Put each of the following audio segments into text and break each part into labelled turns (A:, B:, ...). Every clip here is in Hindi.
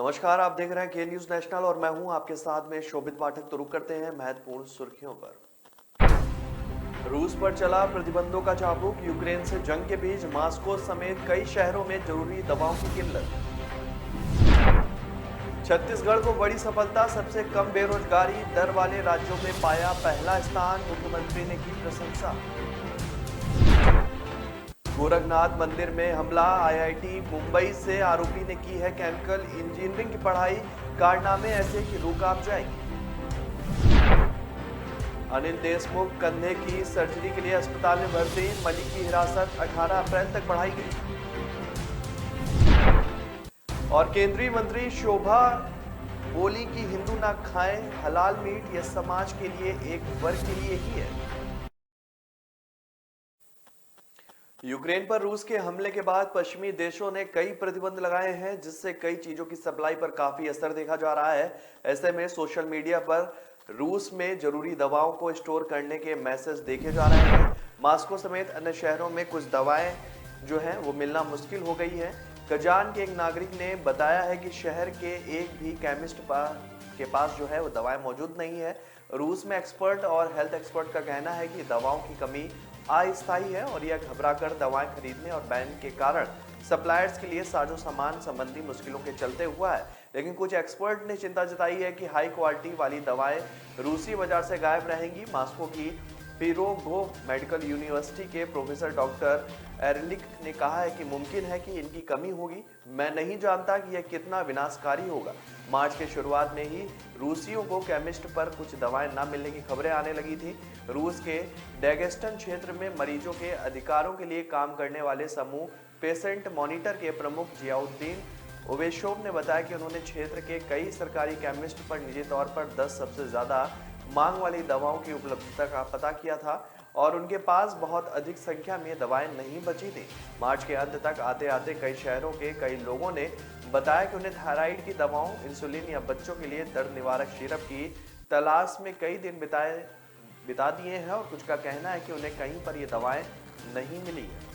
A: नमस्कार, आप देख रहे हैं के न्यूज नेशनल और मैं हूं आपके साथ में शोभित पाठक। तो रुक करते हैं महत्वपूर्ण सुर्खियों पर। रूस पर चला प्रतिबंधों का चाबुक, यूक्रेन से जंग के बीच मॉस्को समेत कई शहरों में जरूरी दवाओं की किल्लत। छत्तीसगढ़ को बड़ी सफलता, सबसे कम बेरोजगारी दर वाले राज्यों में पाया पहला स्थान, मुख्यमंत्री ने की प्रशंसा। गोरखनाथ मंदिर में हमला, आईआईटी मुंबई से आरोपी ने की है केमिकल इंजीनियरिंग की पढ़ाई, कारनामे ऐसे कि रूह कांप जाएगी। अनिल देशमुख कंधे की सर्जरी के लिए अस्पताल में भर्ती, मलिक की हिरासत 18 अप्रैल तक बढ़ाई गई। और केंद्रीय मंत्री शोभा बोली कि हिंदू ना खाएं हलाल मीट, यह समाज के लिए एक वर्ग के लिए ही है। यूक्रेन पर रूस के हमले के बाद पश्चिमी देशों ने कई प्रतिबंध लगाए हैं, जिससे कई चीजों की सप्लाई पर काफी असर देखा जा रहा है। ऐसे में सोशल मीडिया पर रूस में जरूरी दवाओं को स्टोर करने के मैसेज देखे जा रहे हैं। मॉस्को समेत अन्य शहरों में कुछ दवाएं जो हैं वो मिलना मुश्किल हो गई है। कजान के एक नागरिक ने बताया है कि शहर के एक भी केमिस्ट के पास जो है वो दवाएं मौजूद नहीं है। रूस में एक्सपर्ट और हेल्थ एक्सपर्ट का कहना है कि दवाओं की कमी अस्थायी है और यह घबराकर दवाएं खरीदने और बैन के कारण सप्लायर्स के लिए साजो सामान संबंधी मुश्किलों के चलते हुआ है। लेकिन कुछ एक्सपर्ट ने चिंता जताई है कि हाई क्वालिटी वाली दवाएं रूसी बाजार से गायब रहेंगी। मॉस्को की पिरोगोव मेडिकल यूनिवर्सिटी के प्रोफेसर डॉक्टर एरलिक ने कहा है कि मुमकिन है कि इनकी कमी होगी। मैं नहीं जानता कि यह कितना विनाशकारी होगा। मार्च के शुरुआत में ही रूसियों को केमिस्ट पर कुछ दवाएं न मिलने की खबरें आने लगी थी। रूस के डेगेस्टन क्षेत्र में मरीजों के अधिकारों के लिए काम करने वाले समूह पेशेंट मॉनिटर के प्रमुख जियाउद्दीन ओवेशोव ने बताया कि उन्होंने क्षेत्र के कई सरकारी केमिस्ट पर निजी तौर पर 10 सबसे ज्यादा मांग वाली दवाओं की उपलब्धता का पता किया था और उनके पास बहुत अधिक संख्या में दवाएं नहीं बची थी। मार्च के अंत तक आते आते कई शहरों के कई लोगों ने बताया कि उन्हें थायराइड की दवाओं, इंसुलिन या बच्चों के लिए दर्द निवारक सिरप की तलाश में कई दिन बिता दिए हैं और कुछ का कहना है कि उन्हें कहीं पर ये दवाएं नहीं मिली है।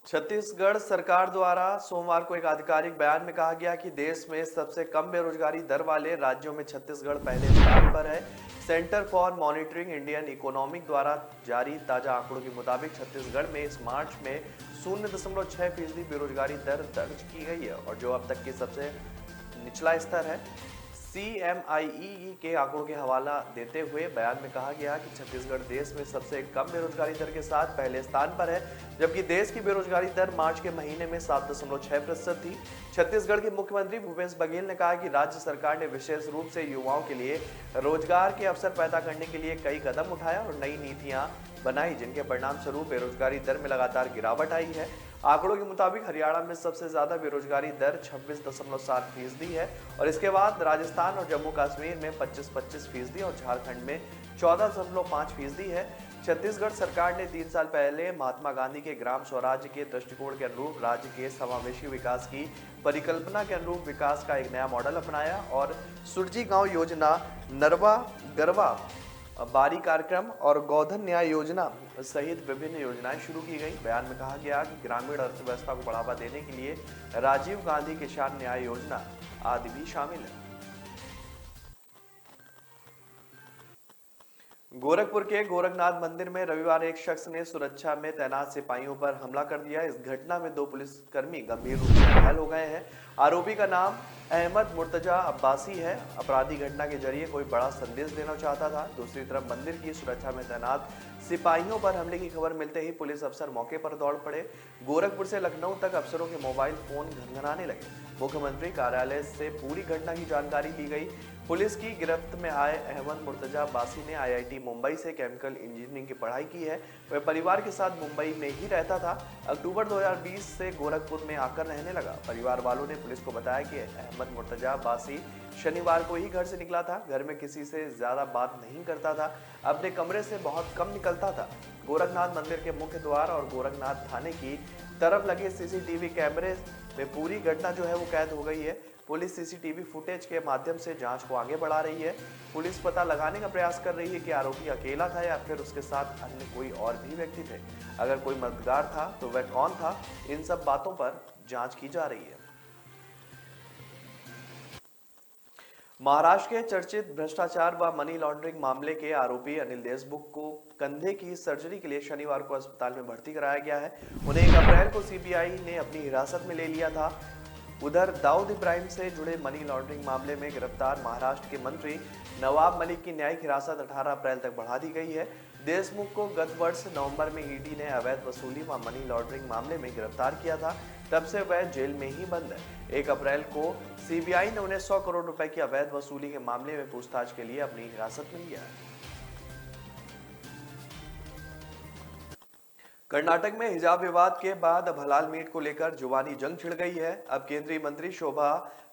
A: छत्तीसगढ़ सरकार द्वारा सोमवार को एक आधिकारिक बयान में कहा गया कि देश में सबसे कम बेरोजगारी दर वाले राज्यों में छत्तीसगढ़ पहले स्थान पर है। Centre for monitoring Indian economic द्वारा जारी ताजा आंकड़ों के मुताबिक छत्तीसगढ़ में इस मार्च में 0.6% बेरोजगारी दर दर्ज की गई है और जो अब तक की सबसे निचला स्तर है। CMIE के आंकड़ों के हवाला देते हुए बयान में कहा गया कि छत्तीसगढ़ देश में सबसे कम बेरोजगारी दर के साथ पहले स्थान पर है, जबकि देश की बेरोजगारी दर मार्च के महीने में 7.6% थी। छत्तीसगढ़ के मुख्यमंत्री भूपेश बघेल ने कहा कि राज्य सरकार ने विशेष रूप से युवाओं के लिए रोजगार के अवसर पैदा करने के लिए कई कदम उठाया और नई नीतियां बनाई, जिनके परिणाम स्वरूप बेरोजगारी दर में लगातार गिरावट आई है। आंकड़ों के मुताबिक हरियाणा में सबसे ज्यादा बेरोजगारी दर 26.7% है और इसके बाद राजस्थान और जम्मू कश्मीर में 25% और झारखंड में 14.5% है। छत्तीसगढ़ सरकार ने 3 साल पहले महात्मा गांधी के ग्राम स्वराज्य के दृष्टिकोण के अनुरूप राज्य के समावेशी विकास की परिकल्पना के अनुरूप विकास का एक नया मॉडल अपनाया और सुरजी गांव योजना, नरवा गरवा बारी कार्यक्रम और गोधन न्याय योजना सहित विभिन्न योजनाएं शुरू की गई। बयान में कहा गया कि ग्रामीण अर्थव्यवस्था को बढ़ावा देने के लिए राजीव गांधी किसान न्याय योजना आदि भी शामिल है। गोरखपुर के गोरखनाथ मंदिर में रविवार एक शख्स ने सुरक्षा में तैनात सिपाहियों पर हमला कर दिया। इस घटना में 2 पुलिसकर्मी गंभीर रूप से घायल हो गए हैं। आरोपी का नाम अहमद मुर्तजा अब्बासी है। अपराधी घटना के जरिए कोई बड़ा संदेश देना चाहता था। दूसरी तरफ मंदिर की सुरक्षा में तैनात सिपाहियों पर हमले की खबर मिलते ही पुलिस अफसर मौके पर दौड़ पड़े। गोरखपुर से लखनऊ तक अफसरों के मोबाइल फोन घनघनाने लगे। मुख्यमंत्री कार्यालय से पूरी घटना की जानकारी ली गई। पुलिस की गिरफ्त में आए अहमद मुर्तजा अब्बासी ने आईआईटी मुंबई से केमिकल इंजीनियरिंग की पढ़ाई की है। वह परिवार के साथ मुंबई में ही रहता था। अक्टूबर 2020 से गोरखपुर में आकर रहने लगा। परिवार वालों ने पुलिस को बताया कि अहमद मुर्तजा अब्बासी शनिवार को ही घर से निकला था। घर में किसी से ज्यादा बात नहीं करता था, अपने कमरे से बहुत कम निकलता था। गोरखनाथ मंदिर के मुख्य द्वार और गोरखनाथ थाने की तरफ लगे सीसीटीवी कैमरे में पूरी घटना जो है वो कैद हो गई है। पुलिस सीसीटीवी फुटेज के माध्यम से जांच को आगे बढ़ा रही है। पुलिस पता लगाने का प्रयास कर रही है कि आरोपी अकेला था या फिर उसके साथ अन्य कोई और भी व्यक्ति थे। अगर कोई मददगार था तो वह कौन था, इन सब बातों पर जांच की जा रही है। महाराष्ट्र के चर्चित भ्रष्टाचार व मनी लॉन्ड्रिंग मामले के आरोपी अनिल देशमुख को कंधे की सर्जरी के लिए शनिवार को अस्पताल में भर्ती कराया गया है। उन्हें 1 अप्रैल को सीबीआई ने अपनी हिरासत में ले लिया था। उधर दाऊद इब्राहिम से जुड़े मनी लॉन्ड्रिंग मामले में गिरफ्तार महाराष्ट्र के मंत्री नवाब मलिक की न्यायिक हिरासत 18 अप्रैल तक बढ़ा दी गई है। देशमुख को गत वर्ष नवंबर में ईडी ने अवैध वसूली व मनी लॉन्ड्रिंग मामले में गिरफ्तार किया था। तब से वह जेल में ही बंद है। 1 अप्रैल को सीबीआई ने उन्हें 100 करोड़ रुपए की अवैध वसूली के मामले में पूछताछ के लिए अपनी हिरासत में लिया है। कर्नाटक में हिजाब विवाद के बाद अब हलाल मीट को लेकर जुबानी जंग छिड़ गई है। अब केंद्रीय मंत्री शोभा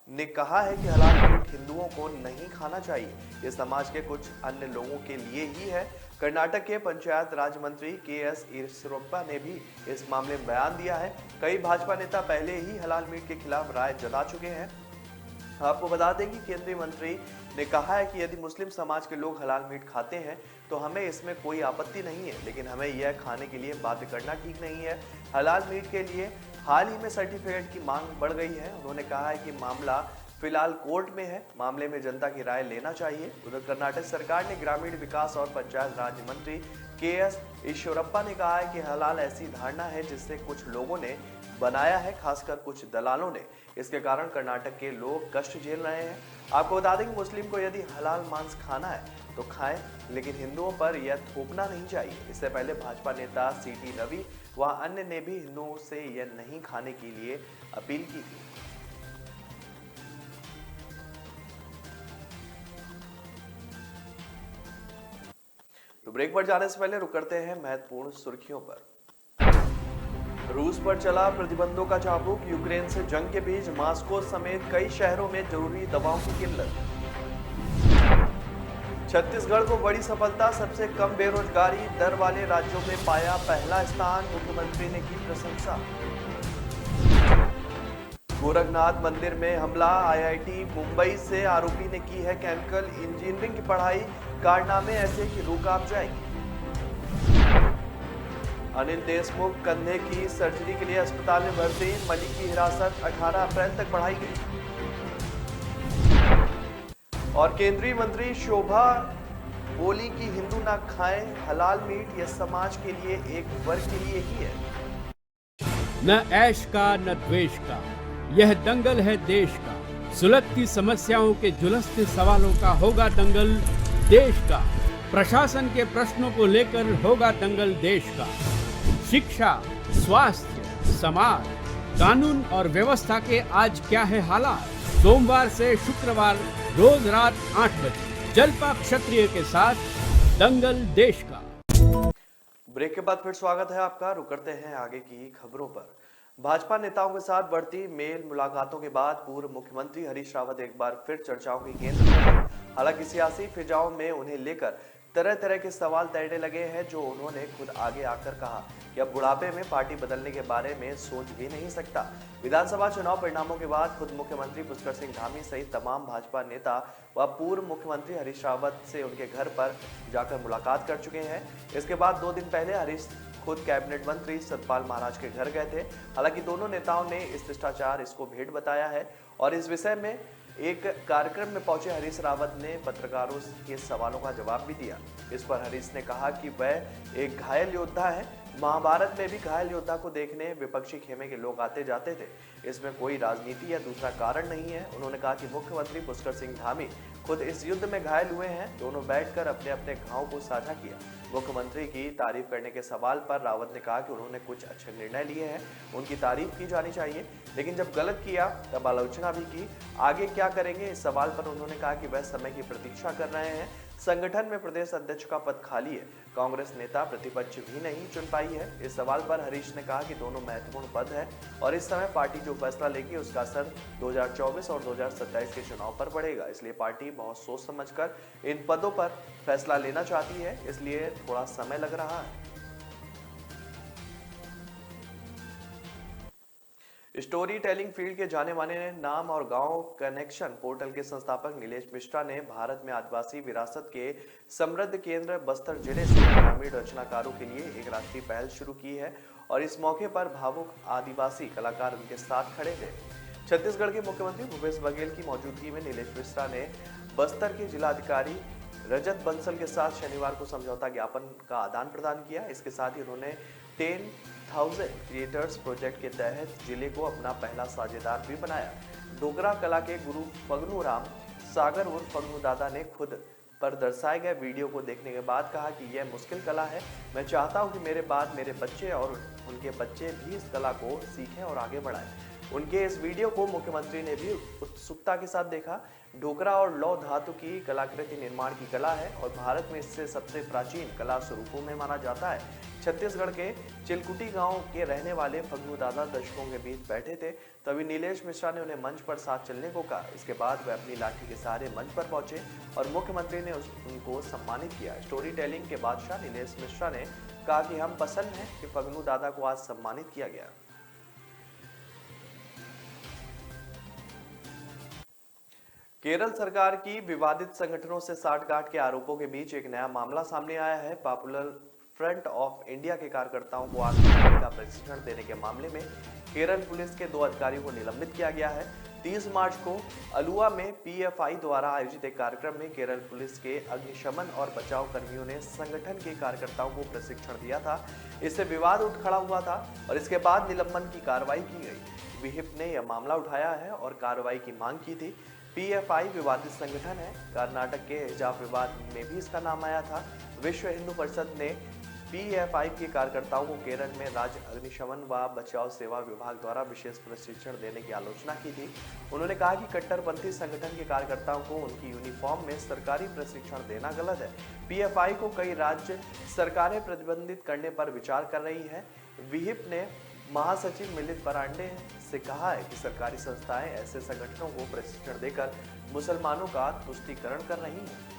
A: ने कहा है कि हलाल मीट हिंदुओं को नहीं खाना चाहिए, ये समाज के कुछ अन्य लोगों के लिए ही है। कर्नाटक के पंचायत राज मंत्री के.एस. ईश्वरप्पा ने भी इस मामले में बयान दिया है। कई भाजपा नेता पहले ही हलाल मीट के खिलाफ राय जता चुके हैं। आपको बता दें कि केंद्रीय मंत्री ने कहा है कि यदि मुस्लिम समाज के लोग हलाल मीट खाते हैं तो हमें इसमें कोई आपत्ति नहीं है, लेकिन हमें यह खाने के लिए बाध्य करना ठीक नहीं है। हलाल मीट के लिए हाल ही में सर्टिफिकेट की मांग बढ़ गई है। उन्होंने कहा है कि मामला फिलहाल कोर्ट में है, मामले में जनता की राय लेना चाहिए। उधर कर्नाटक सरकार ने ग्रामीण विकास और पंचायत राज मंत्री के.एस. ईश्वरप्पा ने कहा है कि हलाल ऐसी धारणा है जिससे कुछ लोगों ने बनाया है, खासकर कुछ दलालों ने। इसके कारण कर्नाटक के लोग कष्ट झेल रहे हैं। आपको बता दें कि मुस्लिम को यदि हलाल मांस खाना है तो खाएं, लेकिन हिंदुओं पर यह थोपना नहीं चाहिए। इससे पहले भाजपा नेता सी.टी. रवि व अन्य ने भी हिंदुओं से यह नहीं खाने के लिए अपील की थी। तो ब्रेक पर जाने से पहले रुक करते हैं महत्वपूर्ण सुर्खियों पर। रूस पर चला प्रतिबंधों का चाबुक, यूक्रेन से जंग के बीच मास्को समेत कई शहरों में जरूरी दवाओं की किल्लत। छत्तीसगढ़ को बड़ी सफलता, सबसे कम बेरोजगारी दर वाले राज्यों में पाया पहला स्थान, मुख्यमंत्री ने की प्रशंसा। गोरखनाथ मंदिर में हमला, आईआईटी मुंबई से आरोपी ने की है केमिकल इंजीनियरिंग की पढ़ाई, कारनामे ऐसे कि रूह कांप जाएगी। अनिल देशमुख कंधे की सर्जरी के लिए अस्पताल में भर्ती, मलिक की हिरासत 18 अप्रैल तक बढ़ाई गई। और केंद्रीय मंत्री शोभा बोली कि हिंदू ना खाएं हलाल मीट, यह समाज के लिए एक वर्ग के लिए ही है।
B: न ऐश का न द्वेष का, यह दंगल है देश का। सुलगती समस्याओं के जुलसते सवालों का होगा दंगल देश का। प्रशासन के प्रश्नों को लेकर होगा दंगल देश का। शिक्षा, स्वास्थ्य, समाज, कानून और व्यवस्था के आज क्या है हालात। सोमवार से शुक्रवार रोज रात 8 बजे जलपा क्षत्रिय के साथ दंगल देश का।
A: ब्रेक के बाद फिर स्वागत है आपका। रुक करते हैं आगे की खबरों पर। भाजपा नेताओं के साथ बढ़ती मेल मुलाकातों के बाद पूर्व मुख्यमंत्री हरीश रावत एक बार फिर चर्चाओं के केंद्र में हैं। हालांकि सियासी फिजाओं में उन्हें लेकर तरह तरह के सवाल तैरने लगे हैं, जो उन्होंने खुद आगे आकर कहा कि अब बुढ़ापे में पार्टी बदलने के बारे में सोच भी नहीं सकता। विधानसभा चुनाव परिणामों के बाद खुद मुख्यमंत्री पुष्कर सिंह धामी सहित तमाम भाजपा नेता व पूर्व मुख्यमंत्री हरीश रावत से उनके घर पर जाकर मुलाकात कर चुके हैं। इसके बाद 2 दिन पहले हरीश खुद कैबिनेट मंत्री सतपाल महाराज के घर गए थे। हालांकि दोनों नेताओं ने इस शिष्टाचार इसको भेंट बताया है और इस विषय में एक कार्यक्रम में पहुंचे हरीश रावत ने पत्रकारों के सवालों का जवाब भी दिया। इस पर हरीश ने कहा कि वह एक घायल योद्धा है। महाभारत में भी घायल योद्धा को देखने विपक्षी खेमे के लोग आते जाते थे। इसमें कोई राजनीति या दूसरा कारण नहीं है। उन्होंने कहा कि मुख्यमंत्री पुष्कर सिंह धामी खुद इस युद्ध में घायल हुए हैं। दोनों बैठकर अपने अपने घाव को साझा किया। मुख्यमंत्री की तारीफ करने के सवाल पर रावत ने कहा कि उन्होंने कुछ अच्छे निर्णय लिए हैं, उनकी तारीफ की जानी चाहिए, लेकिन जब गलत किया तब आलोचना भी की। आगे क्या करेंगे, इस सवाल पर उन्होंने कहा कि वह समय की प्रतीक्षा कर रहे हैं। संगठन में प्रदेश अध्यक्ष का पद खाली है, कांग्रेस नेता प्रतिपक्ष भी नहीं चुन पाई है। इस सवाल पर हरीश ने कहा कि दोनों महत्वपूर्ण पद है और इस समय पार्टी जो फैसला लेगी उसका असर 2024 और 2027 के चुनाव पर पड़ेगा। इसलिए पार्टी बहुत सोच समझकर इन पदों पर फैसला लेना चाहती है, इसलिए थोड़ा समय लग रहा है। स्टोरी टेलिंग फील्ड के जाने माने नाम और गांव कनेक्शन पोर्टल के संस्थापक नीलेश मिश्रा ने भारत में आदिवासी विरासत के समृद्ध केंद्र बस्तर जिले से ग्रामीण रचनाकारों के लिए एक राष्ट्रीय पहल शुरू की है और इस मौके पर भावुक आदिवासी कलाकार उनके साथ खड़े थे। छत्तीसगढ़ के मुख्यमंत्री भूपेश बघेल की मौजूदगी में नीलेश मिश्रा ने बस्तर के जिलाधिकारी रजत बंसल के साथ शनिवार को समझौता ज्ञापन का आदान प्रदान किया। इसके साथ ही उन्होंने 10,000 क्रिएटर्स प्रोजेक्ट के तहत जिले को अपना पहला साझेदार भी बनाया। डोगरा कला के गुरु फगनू राम सागर उर्फ फगनू दादा ने खुद पर दर्शाए गए वीडियो को देखने के बाद कहा कि यह मुश्किल कला है। मैं चाहता हूं कि मेरे बाद मेरे बच्चे और उनके बच्चे भी इस कला को सीखें और आगे बढ़ाएं। उनके इस वीडियो को मुख्यमंत्री ने भी उत्सुकता के साथ देखा। ढोकरा और लौ धातु की कलाकृति निर्माण की कला है और भारत में इससे सबसे प्राचीन कला स्वरूपों में माना जाता है। छत्तीसगढ़ के चिलकुटी गांव के रहने वाले फगनू दादा दर्शकों के बीच बैठे थे, तभी नीलेश मिश्रा ने उन्हें मंच पर साथ चलने को कहा। इसके बाद वे अपनी लाठी के सहारे मंच पर पहुंचे और मुख्यमंत्री ने उनको सम्मानित किया। स्टोरी टेलिंग के बादशाह नीलेश मिश्रा ने कहा कि हम प्रसन्न हैं कि फगनू दादा को आज सम्मानित किया गया। केरल सरकार की विवादित संगठनों से साठगांठ के आरोपों के बीच एक नया मामला सामने आया है। पॉपुलर फ्रंट ऑफ इंडिया के कार्यकर्ताओं को आत्मरक्षा का प्रशिक्षण देने के मामले में केरल पुलिस के 2 अधिकारियों को निलंबित किया गया है। 30 मार्च को अलुआ में पीएफआई द्वारा आयोजित एक कार्यक्रम में केरल पुलिस के अग्निशमन और बचाव कर्मियों ने संगठन के कार्यकर्ताओं को प्रशिक्षण दिया था। इससे विवाद उठ खड़ा हुआ था और इसके बाद निलंबन की कार्रवाई की गई। विहिप ने यह मामला उठाया है और कार्रवाई की मांग की थी। पीएफआई विवादित संगठन है। कर्नाटक के हिजाब विवाद में भी इसका नाम आया था। विश्व हिंदू परिषद ने पीएफआई के कार्यकर्ताओं को केरल में राज्य अग्निशमन व बचाव सेवा विभाग द्वारा विशेष प्रशिक्षण देने की आलोचना की थी। उन्होंने कहा कि कट्टरपंथी संगठन के कार्यकर्ताओं को उनकी यूनिफॉर्म में सरकारी प्रशिक्षण देना गलत है। पीएफआई को कई राज्य सरकारें प्रतिबंधित करने पर विचार कर रही है। विहिप ने महासचिव मिलिंद परांडे से कहा है कि सरकारी संस्थाएं ऐसे संगठनों को प्रशिक्षण देकर मुसलमानों का तुष्टीकरण कर रही हैं।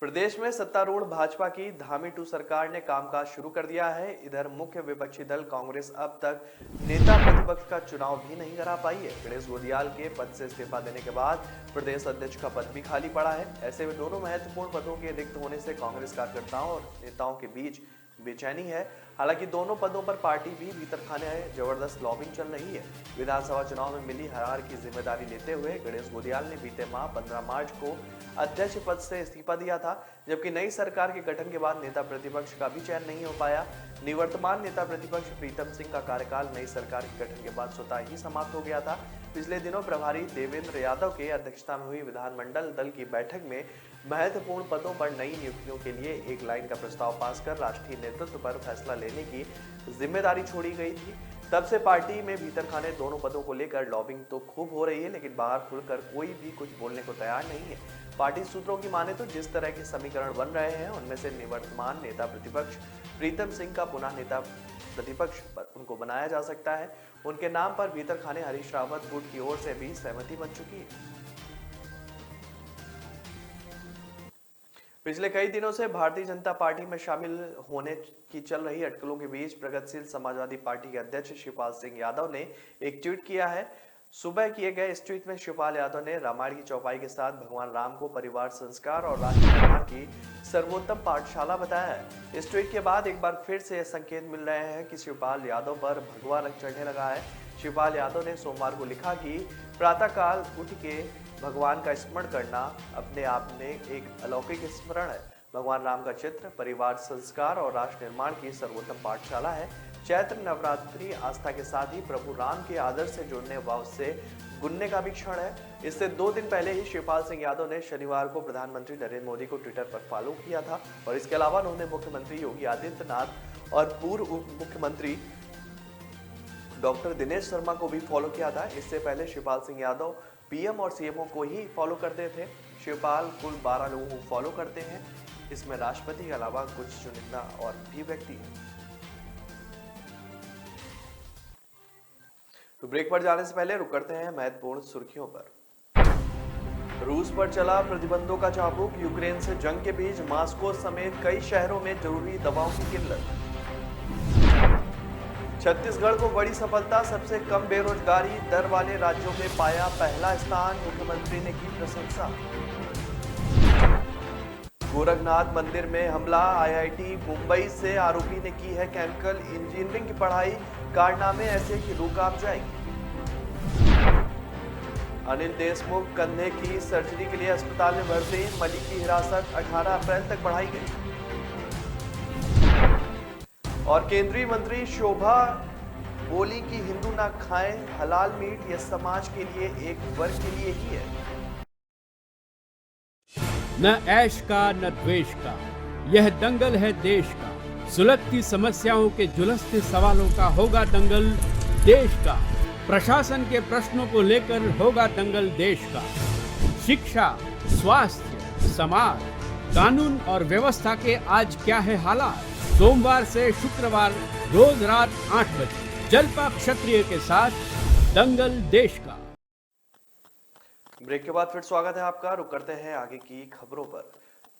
A: प्रदेश में सत्तारूढ़ भाजपा की धामी 2 सरकार ने कामकाज शुरू कर दिया है। इधर मुख्य विपक्षी दल कांग्रेस अब तक नेता प्रतिपक्ष का चुनाव भी नहीं करा पाई है। गणेश गोदियाल के पद से इस्तीफा देने के बाद प्रदेश अध्यक्ष का पद भी खाली पड़ा है। ऐसे में दोनों महत्वपूर्ण पदों के रिक्त होने से कांग्रेस कार्यकर्ताओं और नेताओं के बीच बेचैनी है। हालांकि दोनों पदों पर पार्टी भी भीतर खाने जबरदस्त लॉबिंग चल रही है। विधानसभा चुनाव में मिली हार की जिम्मेदारी लेते हुए गणेश गोदियाल ने बीते माह 15 मार्च को अध्यक्ष पद से इस्तीफा दिया था, जबकि नई सरकार के गठन के बाद नेता प्रतिपक्ष का भी चयन नहीं हो पाया। निवर्तमान नेता प्रतिपक्ष प्रीतम सिंह का कार्यकाल नई सरकार के गठन के बाद स्वतः ही समाप्त हो गया था। पिछले दिनों प्रभारी देवेंद्र यादव के अध्यक्षता में हुई विधानमंडल दल की बैठक में महत्वपूर्ण पदों पर नई नियुक्तियों के लिए एक लाइन का प्रस्ताव पास कर राष्ट्रीय नेतृत्व पर फैसला लेने की जिम्मेदारी छोड़ी गई थी। तब से पार्टी में भीतर खाने दोनों पदों को लेकर लॉबिंग तो खूब हो रही है, लेकिन बाहर खुलकर कोई भी कुछ बोलने को तैयार नहीं है। पार्टी सूत्रों की माने तो जिस तरह के समीकरण बन रहे हैं उनमें से निवर्तमान नेता प्रतिपक्ष प्रीतम सिंह का पुनः नेता प्रतिपक्ष पर उनको बनाया जा सकता है। उनके नाम पर भीतर खाने हरीश रावत गुट की ओर से भी सहमति बन चुकी है। पिछले कई दिनों से भारतीय जनता पार्टी में शामिल होने की चल रही अटकलों के बीच प्रगतिशील समाजवादी पार्टी के अध्यक्ष शिवपाल सिंह यादव ने एक ट्वीट किया है। सुबह किए गए इस ट्वीट में शिवपाल यादव ने रामायण की चौपाई के साथ भगवान राम को परिवार संस्कार और राष्ट्र निर्माण की सर्वोत्तम पाठशाला बताया है। इस ट्वीट के बाद एक बार फिर से संकेत मिल रहे हैं कि शिवपाल यादव पर भगवा रंग चढ़ने लगा है। शिवपाल यादव ने सोमवार को लिखा कि प्रातःकाल उठ के भगवान का स्मरण करना अपने आप में एक अलौकिक स्मरण है। भगवान राम का चित्र परिवार संस्कार और राष्ट्र निर्माण की सर्वोत्तम पाठशाला है। चैत्र नवरात्रि आस्था के साथ ही प्रभु राम के आदर से जुड़ने व उससे गुनने का भी क्षण है। इससे 2 दिन पहले ही शिवपाल सिंह यादव ने शनिवार को प्रधानमंत्री नरेंद्र मोदी को ट्विटर पर फॉलो किया था और इसके अलावा उन्होंने मुख्यमंत्री योगी आदित्यनाथ और पूर्व उप मुख्यमंत्री डॉक्टर दिनेश शर्मा को भी फॉलो किया था। इससे पहले शिवपाल सिंह यादव पीएम और सीएमओ को ही फॉलो करते थे। शिवपाल कुल 12 लोगों को फॉलो करते हैं। इसमें राष्ट्रपति के अलावा कुछ चुनिंदा और भी व्यक्ति हैं। तो ब्रेक पर जाने से पहले रुक करते हैं महत्वपूर्ण सुर्खियों पर। रूस पर चला प्रतिबंधों का चाबुक, यूक्रेन से जंग के बीच मास्को समेत कई शहरों में जरूरी दवाओं की किल्लत। छत्तीसगढ़ को बड़ी सफलता, सबसे कम बेरोजगारी दर वाले राज्यों में पाया पहला स्थान, मुख्यमंत्री ने की प्रशंसा। गोरखनाथ मंदिर में हमला, आईआईटी मुंबई से आरोपी ने की है केमिकल इंजीनियरिंग की पढ़ाई, कारनामे ऐसे कि रूह कांप जाएगी। अनिल देशमुख कंधे की सर्जरी के लिए अस्पताल में भर्ती, मलिक की हिरासत 18 अप्रैल तक बढ़ाई गई। और केंद्रीय मंत्री शोभा बोली कि हिंदू ना खाएं हलाल मीट, यह समाज के लिए एक वर्ग के लिए ही है।
B: न ऐश का न द्वेष का, यह दंगल है देश का। सुलगती समस्याओं के जुलसते सवालों का होगा दंगल देश का। प्रशासन के प्रश्नों को लेकर होगा दंगल देश का। शिक्षा, स्वास्थ्य, समाज, कानून और व्यवस्था के आज क्या है हालात। सोमवार से शुक्रवार रोज रात 8 बजे जलपा क्षत्रिय के साथ दंगल देश का।
A: ब्रेक के बाद फिर स्वागत है आपका। रुक करते हैं आगे की खबरों पर।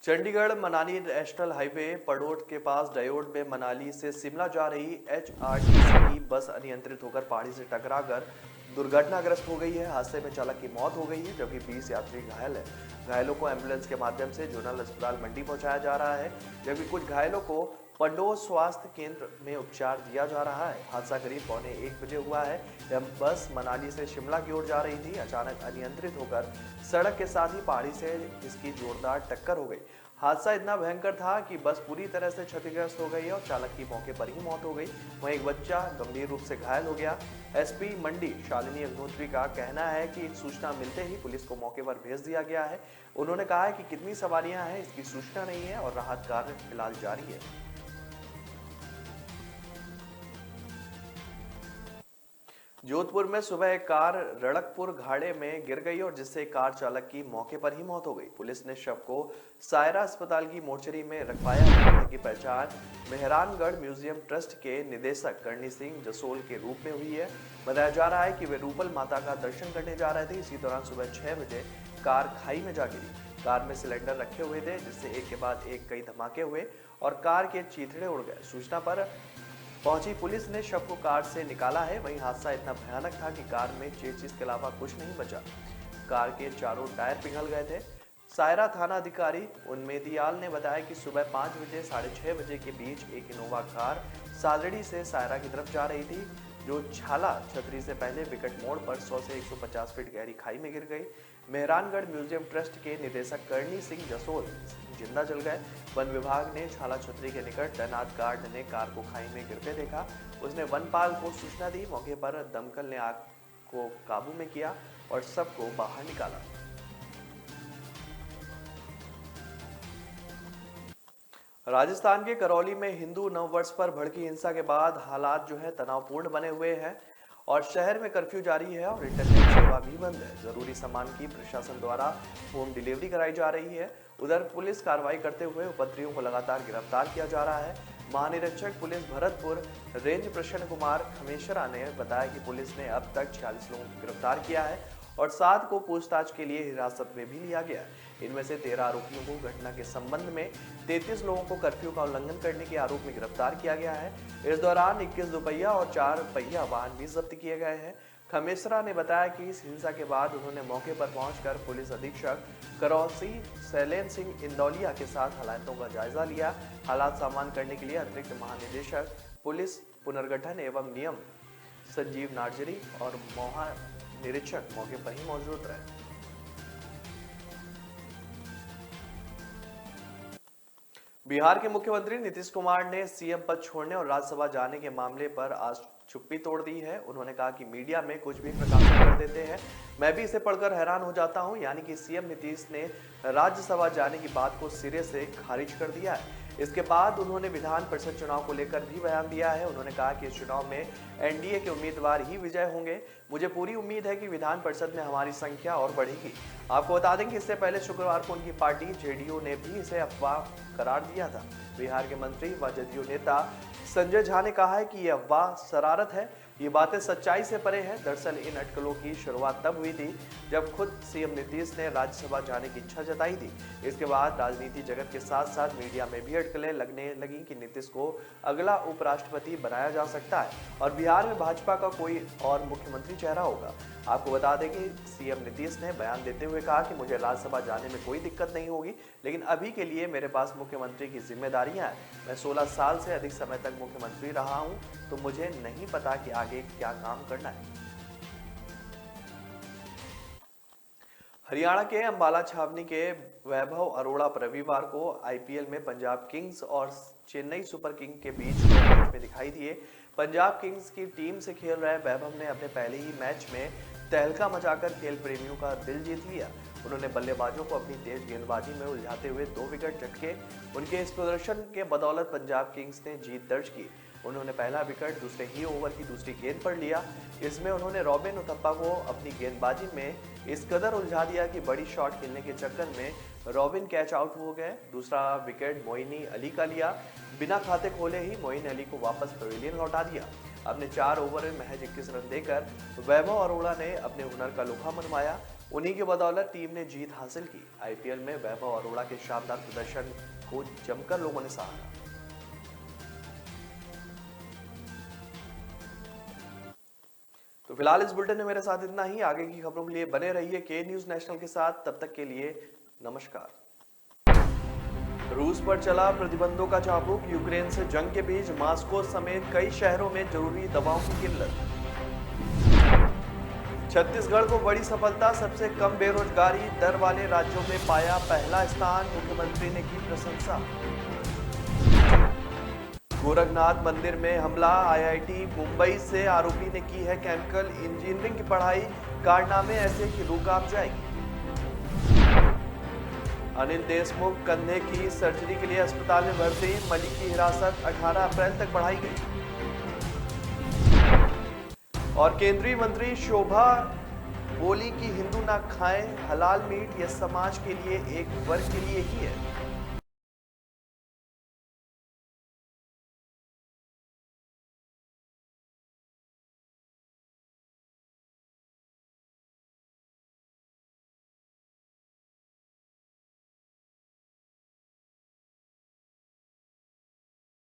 A: चंडीगढ़ मनाली नेशनल हाईवे पड़ोट के पास डायोड में मनाली से शिमला जा रही HRTC की बस अनियंत्रित होकर पहाड़ी से टकराकर दुर्घटनाग्रस्त हो गई है। हादसे में चालक की मौत हो गई है जबकि 20 यात्री घायल है। घायलों को एम्बुलेंस के माध्यम से जोनल अस्पताल मंडी पहुंचाया जा रहा है जबकि कुछ घायलों को पंडोह स्वास्थ्य केंद्र में उपचार दिया जा रहा है। हादसा करीब 12:45 बजे हुआ है जब बस मनाली से शिमला की ओर जा रही थी। अचानक अनियंत्रित होकर सड़क के साथ ही पहाड़ी से इसकी जोरदार टक्कर हो गई। हादसा इतना भयंकर था कि बस पूरी तरह से क्षतिग्रस्त हो गई और चालक की मौके पर ही मौत हो गई। वहीं एक बच्चा गंभीर रूप से घायल हो गया। एसपी मंडी शालिनी अग्निहोत्री का कहना है कि सूचना मिलते ही पुलिस को मौके पर भेज दिया गया है। उन्होंने कहा है कि कितनी सवारियां हैं इसकी सूचना नहीं है और राहत कार्य फिलहाल जारी है। जोधपुर में सुबह एक कार रड़कपुर घाड़े में गिर गई और जिससे कार चालक की मौके पर ही मौत हो गई। पुलिस ने शव को सायरा अस्पताल की मोर्चरी में रखवाया है। की पहचान मेहरानगढ़ म्यूजियम ट्रस्ट के निदेशक करणी सिंह जसोल के रूप में हुई है। बताया जा रहा है कि वे रूपल माता का दर्शन करने जा रहे थे। इसी दौरान सुबह 6 बजे कार खाई में जा गिरी। कार में सिलेंडर रखे हुए थे जिससे एक के बाद एक कई धमाके हुए और कार के चीथड़े उड़ गए। सूचना पर पहुंची पुलिस ने शव को कार से निकाला है। वहीं हादसा इतना भयानक था कि कार में चेसिस के अलावा कुछ नहीं बचा। कार के चारों टायर पिघल गए थे। सायरा थाना अधिकारी उन्मेदियाल ने बताया कि सुबह 5 बजे 6:30 बजे के बीच एक इनोवा कार सादड़ी से सायरा की तरफ जा रही थी जो छाला छतरी से पहले विकट मोड़ पर 100 से 150 फीट गहरी खाई में गिर गई। मेहरानगढ़ म्यूजियम ट्रस्ट के निदेशक करणी सिंह जसोल जिंदा जल गए। वन विभाग ने छाला छतरी के निकट तैनात गार्ड ने कार को खाई में गिरते देखा। उसने वनपाल को सूचना दी। मौके पर दमकल ने आग को काबू में किया और सबको बाहर निकाला। राजस्थान के करौली में हिंदू नववर्ष पर भड़की हिंसा के बाद हालात जो है तनावपूर्ण बने हुए हैं और शहर में कर्फ्यू जारी है और इंटरनेट सेवा भी बंद है। जरूरी सामान की प्रशासन द्वारा होम डिलीवरी कराई जा रही है। उधर पुलिस कार्रवाई करते हुए उपद्रवियों को लगातार गिरफ्तार किया जा रहा है। महानिरीक्षक पुलिस भरतपुर रेंज प्रसन्न कुमार खमेशरा ने बताया कि पुलिस ने अब तक 46 लोगों को गिरफ्तार किया है और 7 को पूछताछ के लिए हिरासत में भी लिया गया है। इनमें से 13 आरोपियों को घटना के संबंध में 33 लोगों को कर्फ्यू का उल्लंघन करने के आरोप में गिरफ्तार किया गया है। इस दौरान 21 दुपहिया और 4 पहिया वाहन भी जब्त किए गए हैं। खमेसरा ने बताया कि इस हिंसा के बाद उन्होंने मौके पर पहुंचकर पुलिस अधीक्षक करौसी शैलेन सिंह इंदौलिया के साथ हालातों का जायजा लिया। हालात सामान्य करने के लिए अतिरिक्त महानिदेशक पुलिस पुनर्गठन एवं नियम संजीव नार्जरी और महानिरीक्षक मौके पर ही मौजूद रहे। बिहार के मुख्यमंत्री नीतीश कुमार ने सीएम पद छोड़ने और राज्यसभा जाने के मामले पर आज चुप्पी तोड़ दी है। उन्होंने कहा कि मीडिया में कुछ भी प्रकाशित कर देते हैं, मैं भी इसे पढ़कर हैरान हो जाता हूं। यानी कि सीएम नीतीश ने राज्यसभा जाने की बात को सिरे से खारिज कर दिया है। इसके बाद उन्होंने विधान परिषद चुनाव को लेकर भी बयान दिया है। उन्होंने कहा कि इस चुनाव में एनडीए के उम्मीदवार ही विजय होंगे। मुझे पूरी उम्मीद है कि विधान परिषद में हमारी संख्या और बढ़ेगी। आपको बता दें कि इससे पहले शुक्रवार को उनकी पार्टी जेडीयू ने भी इसे अफवाह करार दिया था। बिहार के मंत्री व जदयू नेता संजय झा ने कहा है कि यह अफवाह शरारत है, ये बातें सच्चाई से परे हैं। दरअसल इन अटकलों की शुरुआत तब हुई थी जब खुद सीएम नीतीश ने राज्यसभा जाने की इच्छा जताई थी। इसके बाद राजनीति जगत के साथ साथ मीडिया में भी अटकलें लगने लगी कि नीतीश को अगला उपराष्ट्रपति बनाया जा सकता है और बिहार में भाजपा का कोई और मुख्यमंत्री चेहरा होगा। आपको बता दें कि सीएम नीतीश ने बयान देते हुए कहा कि मुझे राज्यसभा जाने में कोई दिक्कत नहीं होगी, लेकिन अभी के लिए मेरे पास मुख्यमंत्री की जिम्मेदारियां हैं। मैं 16 साल से अधिक समय तक मुख्यमंत्री रहा हूं, तो मुझे नहीं पता कि आगे क्या काम करना है। हरियाणा के अंबाला छावनी के वैभव अरोड़ा रविवार को आईपीएल में पंजाब किंग्स और चेन्नई सुपर किंग के बीच मैच में दिखाई दिए। पंजाब किंग्स की टीम से खेल रहे वैभव ने अपने पहले ही मैच में तहलका मचाकर खेल प्रेमियों का दिल जीत लिया। उन्होंने बल्लेबाजों को अपनी तेज गेंदबाजी में उलझाते हुए 2 विकेट झटके। उनके इस प्रदर्शन के बदौलत पंजाब किंग्स ने जीत दर्ज की। उन्होंने पहला विकेट दूसरे ही ओवर की दूसरी गेंद पर लिया। इसमें उन्होंने रॉबिन उथप्पा को अपनी गेंदबाजी में इस कदर उलझा दिया कि बड़ी शॉट खेलने के चक्कर में रॉबिन कैच आउट हो गए। दूसरा विकेट मोइन अली का लिया। बिना खाते खोले ही मोइन अली को वापस पवेलियन लौटा दिया। अपने 4 ओवर में महज 21 रन देकर वैभव अरोड़ा ने अपने हुनर का लोहा मनवाया। उन्हीं के बदौलत टीम ने जीत हासिल की। आईपीएल में वैभव अरोड़ा के शानदार प्रदर्शन को जमकर लोगों ने सराहा। तो फिलहाल इस बुलेटिन में मेरे साथ इतना ही। आगे की खबरों के लिए बने रहिए के न्यूज नेशनल के साथ। तब तक के लिए नमस्कार। रूस पर चला प्रतिबंधों का चाबुक। यूक्रेन से जंग के बीच मॉस्को समेत कई शहरों में जरूरी दवाओं की किल्लत। छत्तीसगढ़ को बड़ी सफलता, सबसे कम बेरोजगारी दर वाले राज्यों में पाया पहला स्थान। मुख्यमंत्री ने की प्रशंसा। गोरखनाथ मंदिर में हमला, आईआईटी मुंबई से आरोपी ने की है केमिकल इंजीनियरिंग की पढ़ाई। कारनामे ऐसे कि रूह कांप जाएगी। अनिल देशमुख कंधे की सर्जरी के लिए अस्पताल में भर्ती। मलिक की हिरासत 18 अप्रैल तक बढ़ाई गई। और केंद्रीय मंत्री शोभा बोली कि हिंदू ना खाएं हलाल मीट, यह समाज के लिए एक वर्ग के लिए ही है।